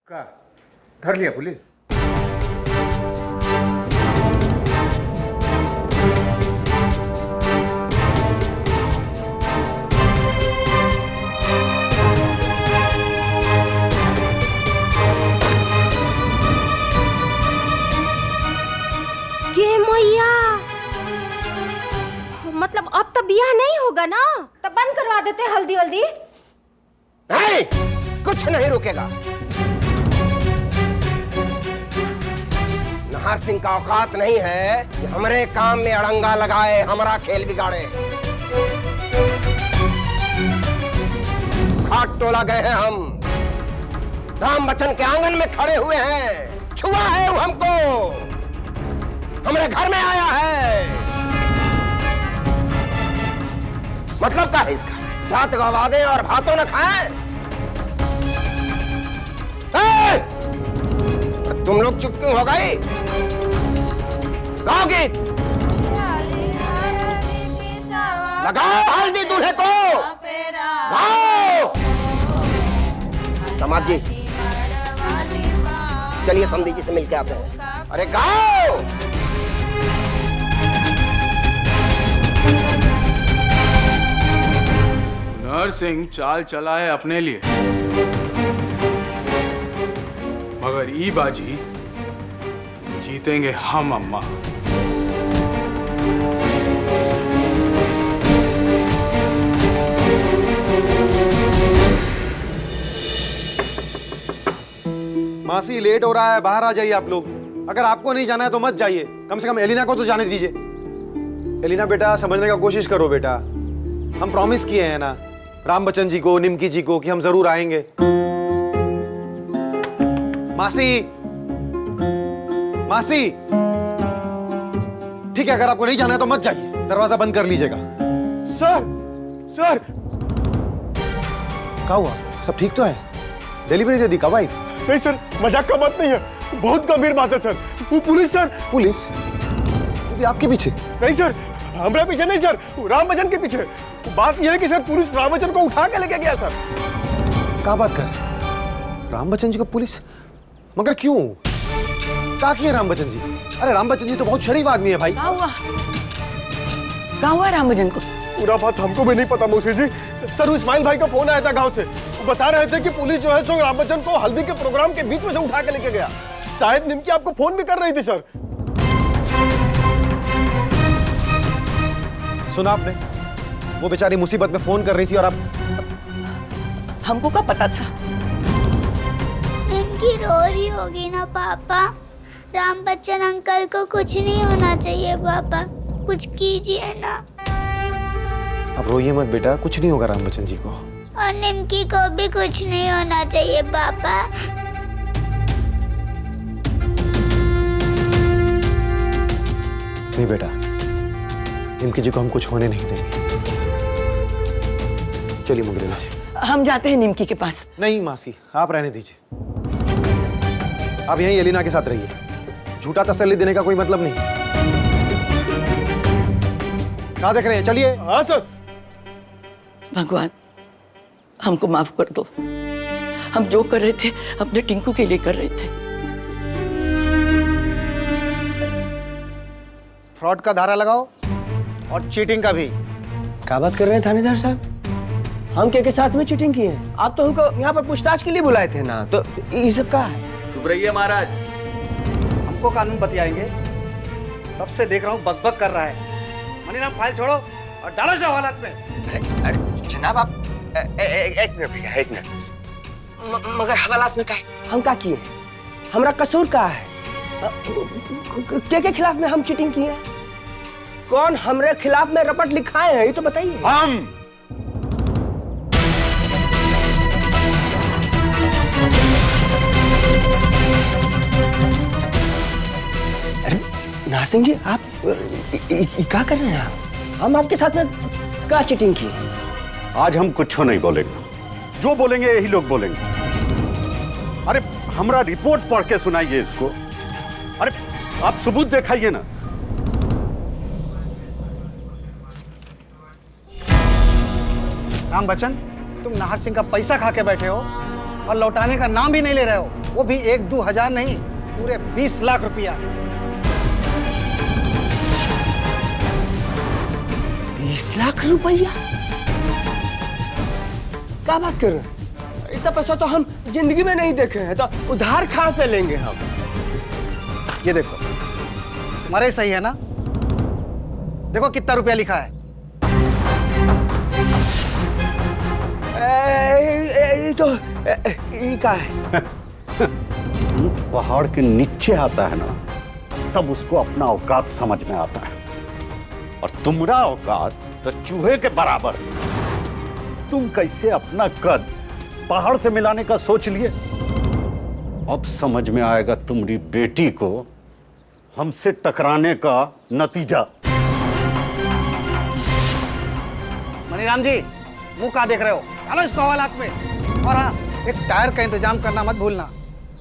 का धर लिया पुलिस? ये मैया, मतलब अब तो बियाह नहीं होगा ना? तब बंद करवा देते हल्दी वल्दी। नहीं, कुछ नहीं रुकेगा। नाहर सिंह का औकात नहीं है कि हमारे काम में अड़ंगा लगाए, हमारा खेल बिगाड़े। घाट टोला गए हैं हम, राम बच्चन के आंगन में खड़े हुए हैं। छुआ है वो हमको, हमारे घर में आया है। मतलब क्या है इसका? जात गवा दें और भातों न खाएं? तुम लोग चुप क्यों हो गई? गाओ गीत, लगाओ हल्दी दूल्हे को, गाओ। दामाद जी, चलिए समधी जी से मिलके आते हैं। अरे गाओ। नाहर सिंह चाल चला है अपने लिए, मगर ई बाजी जीतेंगे हम अम्मा। मासी लेट हो रहा है, बाहर आ जाइए आप लोग। अगर आपको नहीं जाना है तो मत जाइए, कम से कम एलिना को तो जाने दीजिए। एलिना बेटा, समझने का कोशिश करो बेटा। हम प्रॉमिस किए हैं ना राम बच्चन जी को, निमकी जी को, कि हम जरूर आएंगे। मासी, मासी, ठीक है, अगर आपको नहीं जाना है तो मत जाइए, दरवाजा बंद कर लीजिएगा। सर, सर, क्या हुआ? सब ठीक तो है? डिलीवरी दे दी कब आई? नहीं सर, मजाक का बात नहीं है, बहुत गंभीर बात है सर। वो पुलिस सर। पुलिस? वो भी आपके पीछे? नहीं सर, हमारे पीछे नहीं सर, राम बच्चन के पीछे। बात यह है कि सर पुलिस राम बच्चन को उठा के लेके गया सर। क्या बात कर रहे हैं? राम बच्चन जी को पुलिस? मगर क्यों? क्या किया राम बच्चन जी? अरे राम बच्चन जी तो बहुत शरीफ आदमी है भाई। क्या हुआ राम बच्चन को? पूरा बात हमको भी नहीं पता मौसी जी। सर, इस्माइल भाई का फोन आया था गांव से, वो बता रहे थे कि पुलिस जो है सो राम बच्चन को हल्दी के प्रोग्राम के बीच में से उठा के लेके गया। शायद निमकी आपको फोन भी कर रही थी सर। सुना आपने? वो बेचारी मुसीबत में फोन कर रही थी और आप? हमको क्या पता था? निमकी रो रही होगी ना पापा। राम बच्चन अंकल को कुछ नहीं होना चाहिए पापा, कुछ कीजिए ना। अब रोइए मत बेटा, कुछ नहीं होगा राम बच्चन जी को। और निमकी को भी कुछ नहीं होना चाहिए पापा। नहीं बेटा, निमकी जी को हम कुछ होने नहीं देंगे। चलिए मुंगेला जी, हम जाते हैं निमकी के पास। नहीं मासी, आप रहने दीजिए। आप यहीं एलिना के साथ रहिए, झूठा तसल्ली देने का कोई मतलब नहीं। क्या देख रहे हैं? चलिए। हाँ सर। भगवान, हमको माफ कर दो। हम जो कर रहे थे अपने टिंकू के लिए कर रहे थे। फ्रॉड का धारा लगाओ और चीटिंग का भी। क्या बात कर रहे हैं थानेदार साहब? हम के साथ में चीटिंग की है? आप तो हमको यहाँ पर पूछताछ के लिए बुलाए थे ना, तो ये सब क्या है? चुप रहिए महाराज। हमको कानून बतियाएंगे? तब से देख रहा हूँ बकबक कर रहा है। मनीराम, फाइल छोड़ो और डालो इसे हवालात में। अरे जनाब, आप एक मिनट भैया, एक मिनट। मगर हवालात में क्या है? हम क्या किए? हमारा कसूर क्या है? के खिलाफ में हम चीटिंग किए? कौन हमारे खिलाफ में रपट लिखाए हैं, ये तो बताइए। हम। अरे नाहर सिंह जी, आप क्या कर रहे हैं? आप, हम आपके साथ में क्या चीटिंग की? आज हम कुछ नहीं बोलेंगे, जो बोलेंगे यही लोग बोलेंगे। अरे हमारा रिपोर्ट पढ़ के सुनाइए इसको। अरे आप सबूत दिखाइए ना। राम बच्चन, तुम नाहर सिंह का पैसा खा के बैठे हो और लौटाने का नाम भी नहीं ले रहे हो। वो भी 1-2 हजार नहीं, पूरे 20 लाख रुपया। 20 लाख रुपया? क्या बात कर रहे हैं? इतना पैसा तो हम जिंदगी में नहीं देखे हैं, तो उधार कहाँ से लेंगे हम? ये देखो, तुम्हारे सही है ना? देखो कितना रुपया लिखा है। का है? पहाड़ के नीचे आता है ना, तब उसको अपना औकात समझ में आता है। और तुम्हारा औकात तो चूहे के बराबर। तुम कैसे अपना कद पहाड़ से मिलाने का सोच लिए? अब समझ में आएगा तुम्हारी बेटी को हमसे टकराने का नतीजा। मनीराम जी, मुंह कहाँ देख रहे हो? डालो इसको हवालात में। और हाँ, एक टायर का इंतजाम करना मत भूलना।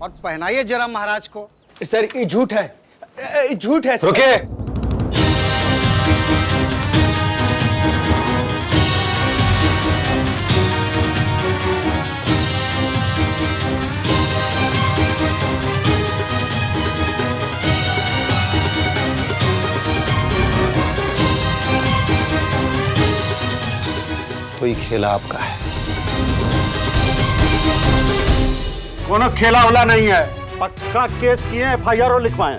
और पहनाइए जयराम महाराज को। सर ये झूठ है, झूठ है। रुकिए। तो ये खेला आपका है। कोनो खेला होला नहीं है, पक्का केस किए, FIR लिखवाएं।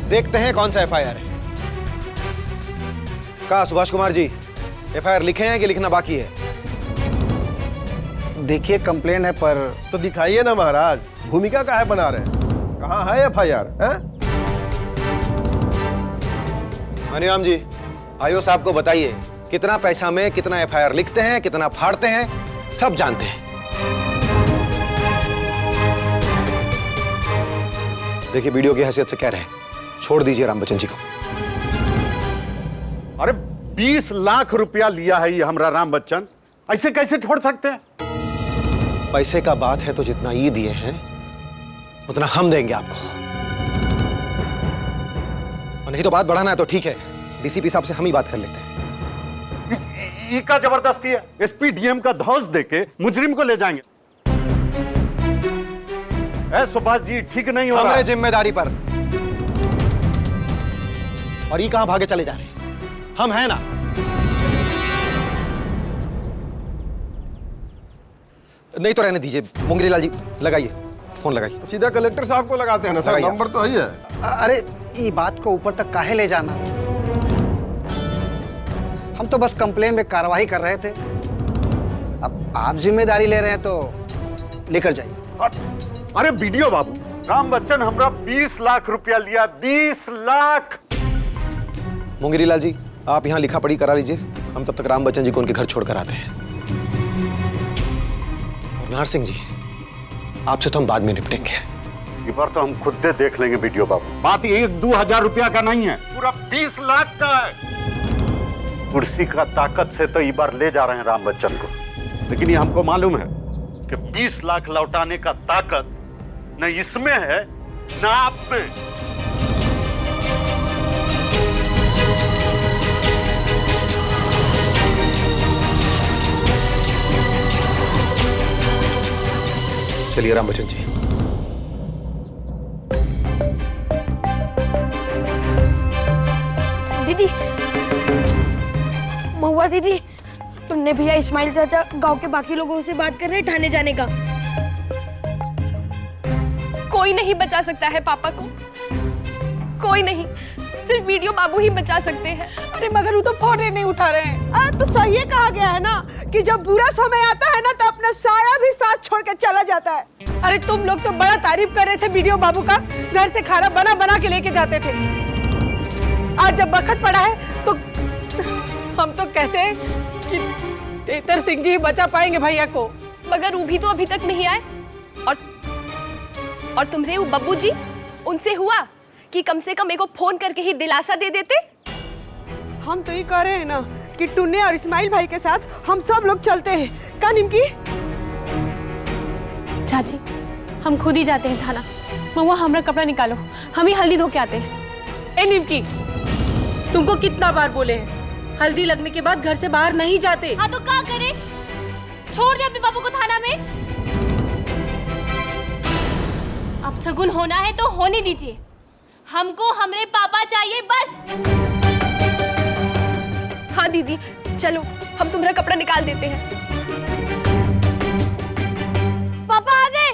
देखते हैं कौन सा FIR है। कहा सुभाष कुमार जी, FIR लिखे हैं कि लिखना बाकी है? देखिए कंप्लेन है पर। तो दिखाइए ना महाराज, भूमिका काहे बना रहे हैं? कहाँ है FIR? मनीराम जी, आयो साहब को बताइए कितना पैसा में कितना FIR लिखते हैं, कितना फाड़ते हैं, सब जानते हैं। देखिए वीडियो की हैसियत से कह रहे हैं, छोड़ दीजिए राम बच्चन जी को। अरे 20 लाख रुपया लिया है ये हमरा राम बच्चन, ऐसे कैसे छोड़ सकते हैं? पैसे का बात है तो जितना ये दिए हैं उतना हम देंगे आपको। और नहीं तो बात बढ़ाना है तो ठीक है, DCP साहब से हम ही बात कर लेते हैं। ये का जबरदस्ती है? SP DM का धौंस देके मुजरिम को ले जाएंगे। सुभाष जी ठीक नहीं हो रहा। हमारे जिम्मेदारी पर। और ये कहां भागे चले जा रहे हैं? हम हैं ना। नहीं तो रहने दीजिए। मुंगरीलाल जी लगाइए, फोन लगाइए। तो सीधा कलेक्टर साहब को लगाते हैं ना सर, नंबर तो ही है। अरे ये बात को ऊपर तक काहे ले जाना? हम तो बस कंप्लेन में कार्रवाई कर रहे थे। अब आप जिम्मेदारी ले रहे हैं तो लेकर जाइए। अरे वीडियो बाबू, राम बच्चन हमरा 20 लाख रुपया लिया, 20 लाख। मुंगरीलाल जी, आप यहाँ लिखा पढ़ी करा लीजिए, हम तब तक राम बच्चन जी को उनके घर छोड़कर आते हैं। और नाहर सिंह जी, आपसे तो हम बाद में निपटेंगे। इस बार तो हम खुद दे देख लेंगे वीडियो बाबू। बात 1-2 हजार रुपया का नहीं है, पूरा 20 लाख का है। कुर्सी का ताकत से तो इस बार ले जा रहे हैं राम बच्चन को, लेकिन ये हमको मालूम है कि 20 लाख लौटाने का ताकत न इसमें है न आप में। चलिए राम बच्चन जी। दीदी, महुआ दीदी, तुमने भैया इस्माइल चाचा गांव के बाकी लोगों से बात कर रहे हैं ठाणे जाने का। कोई नहीं बचा सकता है पापा को, कोई नहीं, सिर्फ वीडियो बाबू ही बचा सकते हैं। अरे मगर वो तो फोन ही नहीं उठा रहे हैं। तो सही है कहा गया है ना कि जब बुरा समय आता है ना तो अपना साया भी साथ छोड़ के चला जाता है। अरे तुम लोग तो बड़ा तारीफ कर रहे थे वीडियो बाबू का, घर से खाना बना बना के लेके जाते थे। आज जब बखत पड़ा है तो हम तो कहते हैं कि तेतर सिंह जी बचा पाएंगे भैया को। मगर वो भी तो अभी तक नहीं आए। और तुम्हारे वो बब्बू जी, उनसे हुआ कि कम से कम एको फोन करके ही दिलासा दे देते। हम तो ये कह रहे हैं ना कि टुन्ने और इस्माइल भाई के साथ हम सब लोग चलते हैं। का निमकी? चाची, हम खुद ही जाते हैं थाना। महुआ, हमारा कपड़ा निकालो, हम ही हल्दी धो के आते हैं। ए निमकी, तुमको कितना बार बोले हैं हल्दी लगने के बाद घर से बाहर नहीं जाते। हाँ तो क्या करे? छोड़ दे अपने बाबू को थाना में। शगुन होना है तो होने दीजिए। हमको हमरे पापा चाहिए बस। हाँ दीदी, चलो हम तुम्हारा कपड़ा निकाल देते हैं। पापा आ गए।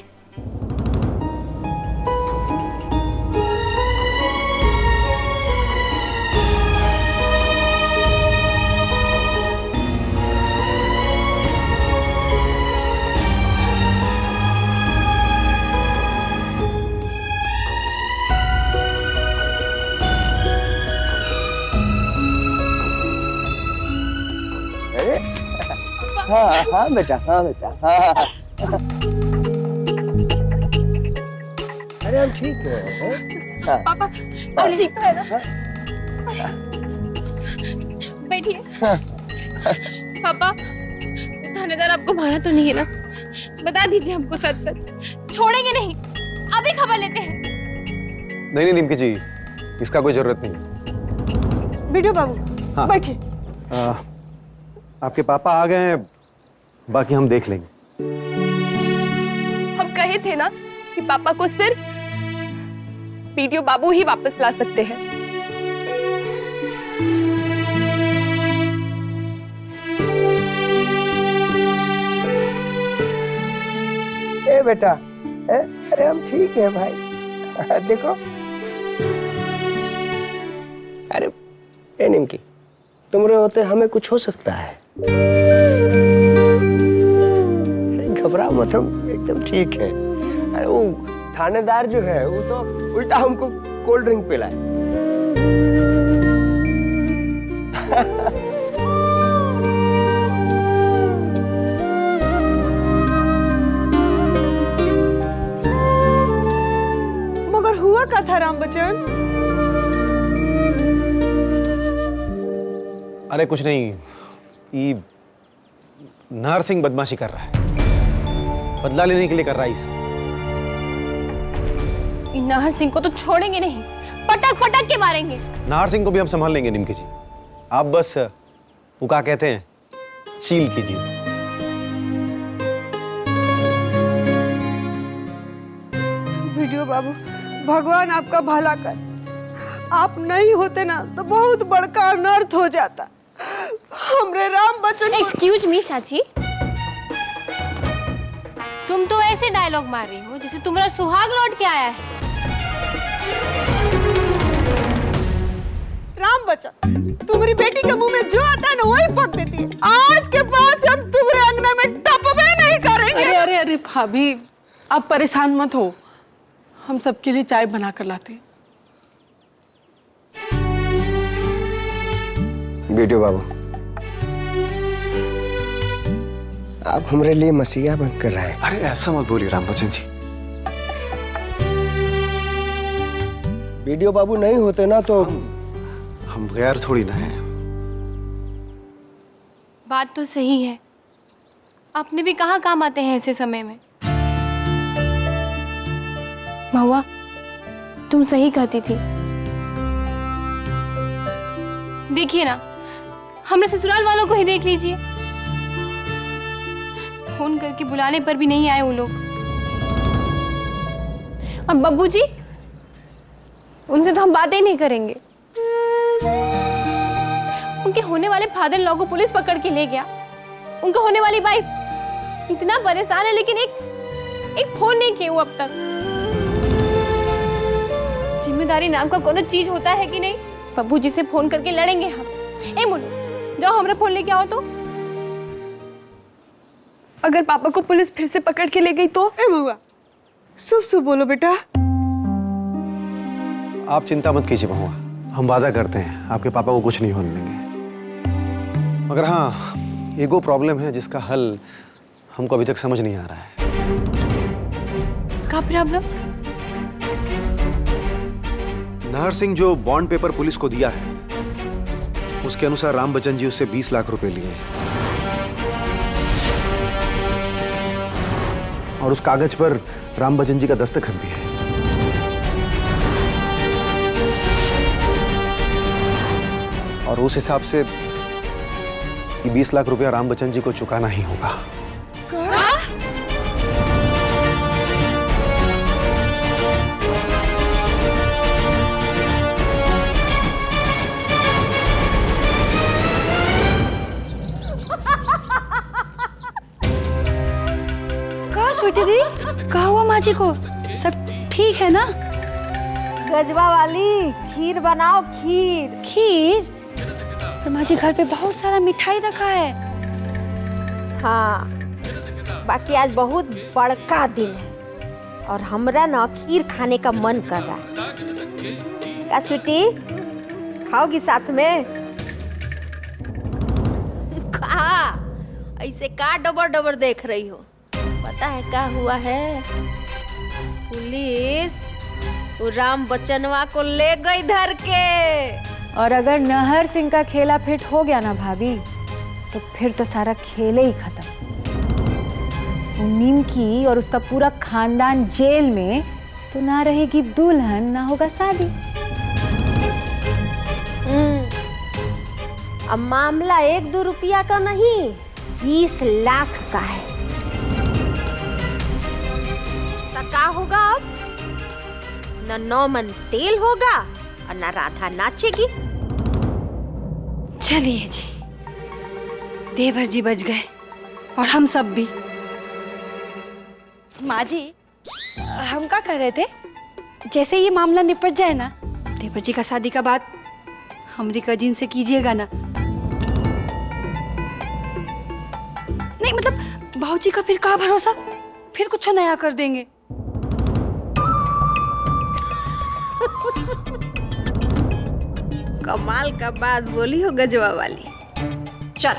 हाँ हाँ बेटा, हाँ बेटा, हाँ। अरे हम ठीक है। हाँ। पापा चल ठीक है ना? बैठिए। हाँ। पापा, थानेदार आपको मारा तो नहीं है ना? बता दीजिए हमको सच सच। छोड़ेंगे नहीं, अभी खबर लेते हैं। नहीं नहीं निमकी जी, इसका कोई जरूरत नहीं। वीडियो बाबू, हाँ। बैठिए। आपके पापा आ गए हैं, बाकी हम देख लेंगे। हम कहे थे ना कि पापा को सिर्फ वीडियो बाबू ही वापस ला सकते हैं। ए बेटा, अरे हम ठीक है भाई। देखो, अरे ए निमकी, तुमरे होते हमें कुछ हो सकता है। घबराओ मत, हम एकदम ठीक है। अरे वो थानेदार जो है वो तो उल्टा हमको कोल्ड ड्रिंक पिलाए। मगर हुआ क्या था राम बच्चन? अरे कुछ नहीं, ये नाहर सिंह बदमाशी कर रहा है, बदला लेने के लिए कर रहा है इसे। नाहर सिंह को तो छोड़ेंगे नहीं, पटक पटक के मारेंगे। नाहर सिंह को भी हम संभाल लेंगे निमकी जी, आप बस वो क्या कहते हैं, शील कीजिए। वीडियो बाबू, भगवान आपका भला कर। आप नहीं होते ना तो बहुत बड़का अनर्थ हो जाता। हमरे राम बच्चन। एक्सक्यूज मी चाची, तुम तो ऐसे डायलॉग मार रही हो जैसे तुम्हारा सुहाग लौट के आया है। राम बच्चन, तुम्हारी बेटी के मुंह में जो आता है ना वही फक देती है। आज के बाद हम तुम्हारे अंगना में टपवे नहीं करेंगे। अरे अरे अरे भाभी, आप परेशान मत हो, हम सबके लिए चाय बना कर लाते हैं। वीडियो बाबू, आप हमारे लिए मसीहा बनकर रहे। अरे ऐसा मत बोलिए राम बच्चन जी। वीडियो बाबू नहीं होते ना तो हम गैर थोड़ी ना है। बात तो सही है, आपने भी कहाँ काम आते हैं ऐसे समय में। महुआ, तुम सही कहती थी। देखिए ना, हमारे ससुराल वालों को ही देख लीजिए, फोन करके बुलाने पर भी नहीं आए वो लोग। अब बब्बू जी, उनसे तो हम बातें ही नहीं करेंगे। उनके होने वाले फादर इन लॉ को पुलिस पकड़ के ले गया। उनका होने वाली वाइफ इतना परेशान है, लेकिन एक फोन नहीं किए वो अब तक। जिम्मेदारी नाम का कोनो चीज होता है कि नहीं? बब्बू जी से फोन करके लड़ेंगे हम। ए मुन्नू, जाओ हमारा फोन लेके आओ। तो अगर पापा को पुलिस फिर से पकड़ के ले गई तो? ए महुआ, शुभ शुभ बोलो बेटा। आप चिंता मत कीजिए महुआ, हम वादा करते हैं आपके पापा को कुछ नहीं होने देंगे। मगर हाँ, ईगो प्रॉब्लम है जिसका हल हमको अभी तक समझ नहीं आ रहा है। क्या प्रॉब्लम? नाहर सिंह जो बॉन्ड पेपर पुलिस को दिया है, उसके अनुसार राम बच्चन जी उससे 20 लाख रुपए लिए और उस कागज पर राम बच्चन जी का दस्तखत भी है। और उस हिसाब से 20 लाख रुपया राम बच्चन जी को चुकाना ही होगा। माँ जी को सब ठीक है ना? गजवा वाली खीर बनाओ, खीर। खीर? पर माँ जी घर पे बहुत सारा मिठाई रखा है। हाँ, बाकी आज बहुत बड़का दिन है और हमरा ना खीर खाने का मन कर रहा है। क्या स्वीटी, खाओगी साथ में? ऐसे का डबर डबर देख रही हो? पता है क्या हुआ है? पुलिस वो राम बच्चनवा को ले गई धर के। और अगर नहर सिंह का खेला फिट हो गया ना भाभी, तो फिर तो सारा खेल ही खत्म। वो निमकी और उसका पूरा खानदान जेल में, तो ना रहेगी दुल्हन ना होगा शादी। अब मामला 1-2 रुपया का नहीं, 20 लाख का है। तो क्या होगा अब? न 9 मन तेल होगा और न राधा नाचेगी। चलिए जी, देवर जी बच गए और हम सब भी। माँ जी, हम क्या कर रहे थे? जैसे ये मामला निपट जाए ना, देवर जी का शादी का बात हमारी कजिन से कीजिएगा ना। नहीं मतलब भाऊजी का फिर क्या भरोसा, फिर कुछ नया कर देंगे। कमाल का बात बोली हो गजवा वाली। चल,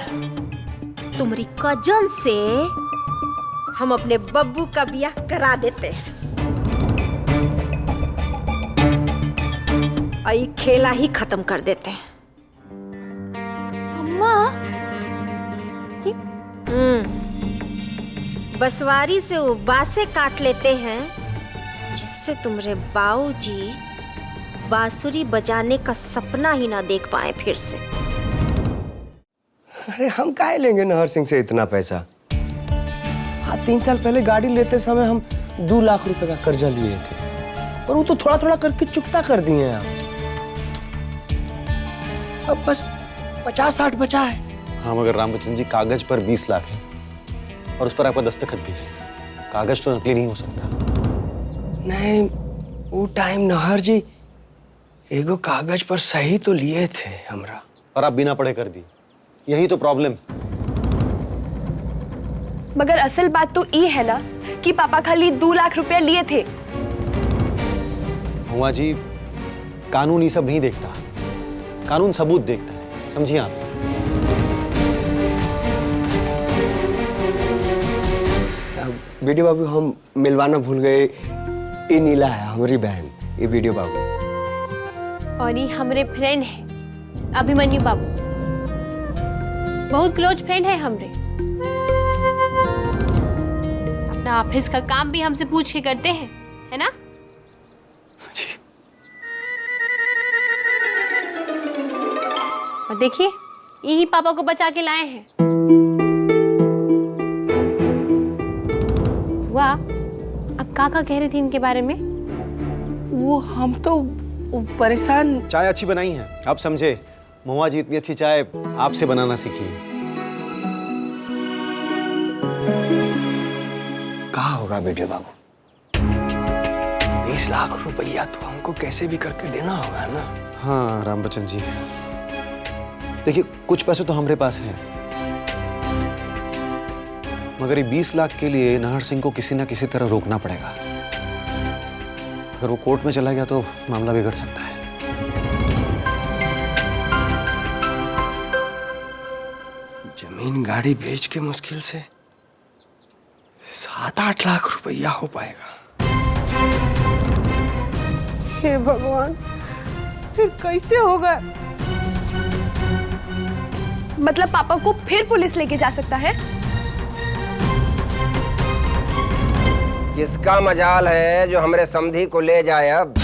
तुम्हारी कजन से हम अपने बब्बू का ब्याह करा देते हैं और ये खेला ही खत्म कर देते हैं। अम्मा, बसवारी से वो बासे काट लेते हैं जिससे तुम्हारे बाऊजी बांसुरी बजाने का सपना ही ना देख पाए फिर से। अरे हम काहे लेंगे नहर सिंह से इतना पैसा? हाँ, 3 साल पहले गाड़ी लेते समय हम 2 लाख रुपए का कर्जा लिए थे, पर वो तो थोड़ा थोड़ा करके चुकता कर दिए हैं आप। अब बस 50-60 बचा है। हाँ, मगर राम बच्चन जी, कागज पर 20 लाख है और उस पर आपका दस्तखत भी है। कागज तो नकली नहीं हो सकता। नहीं, वो टाइम नहर जी एगो कागज पर सही तो लिए थे हमरा, और आप बिना पढ़े कर दी। यही तो प्रॉब्लम। मगर असल बात तो ये है ना कि पापा खाली 2 लाख रुपया लिए थे। हुआ जी, कानून ये सब नहीं देखता, कानून सबूत देखता है, समझिए आप। वीडियो बाबू, हम मिलवाना भूल गए। ये नीला है हमारी बहन, ये वीडियो बाबू। और ये हमारे फ्रेंड है अभिमन्यु बाबू, बहुत क्लोज फ्रेंड है हमरे। अपना ऑफिस का काम भी हमसे पूछ के करते हैं, है ना? जी। और देखिए, यही पापा को बचा के लाए हैं। वाह, अब काका कह रही थी इनके बारे में? वो हम तो परेशान। चाय अच्छी बनाई है, आप समझे। महुआ जी इतनी अच्छी चाय आपसे बनाना सीखी है। कहाँ होगा वीडियो बाबू? 20 लाख रुपया तो हमको कैसे भी करके देना होगा ना। हाँ राम बच्चन जी, देखिए कुछ पैसे तो हमारे पास हैं, मगर ये 20 लाख के लिए नहर सिंह को किसी ना किसी तरह रोकना पड़ेगा। अगर वो कोर्ट में चला गया तो मामला बिगड़ सकता है। जमीन गाड़ी बेच के मुश्किल से 7-8 लाख रुपया हो पाएगा। हे भगवान, फिर कैसे होगा? मतलब पापा को फिर पुलिस लेके जा सकता है? किसका मजाल है जो हमरे समधी को ले जाए अब।